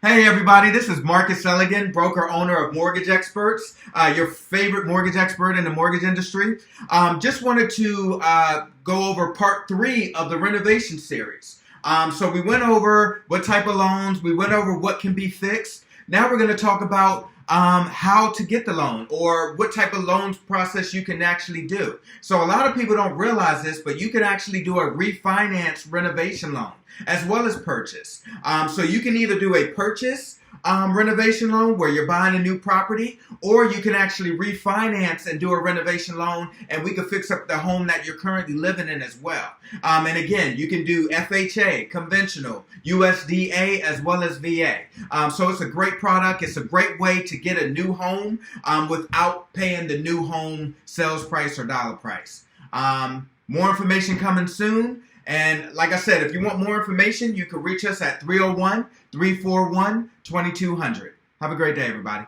Hey everybody, this is Marcus Eligan, broker owner of Mortgage Experts, your favorite mortgage expert in the mortgage industry. Just wanted to go over part 3 of the renovation series. So we went over what type of loans, we went over what can be fixed. Now we're going to talk about how to get the loan or what type of loans process you can actually do. So a lot of people don't realize this, but you can actually do a refinance renovation loan as well as purchase. So you can either do a purchase renovation loan where you're buying a new property, or you can actually refinance and do a renovation loan and we can fix up the home that you're currently living in as well. And again, you can do FHA, conventional, USDA, as well as VA. So it's a great product. It's a great way to get a new home without paying the new home sales price or dollar price. More information coming soon. And like I said, if you want more information, you can reach us at 301-341-2200. Have a great day, everybody.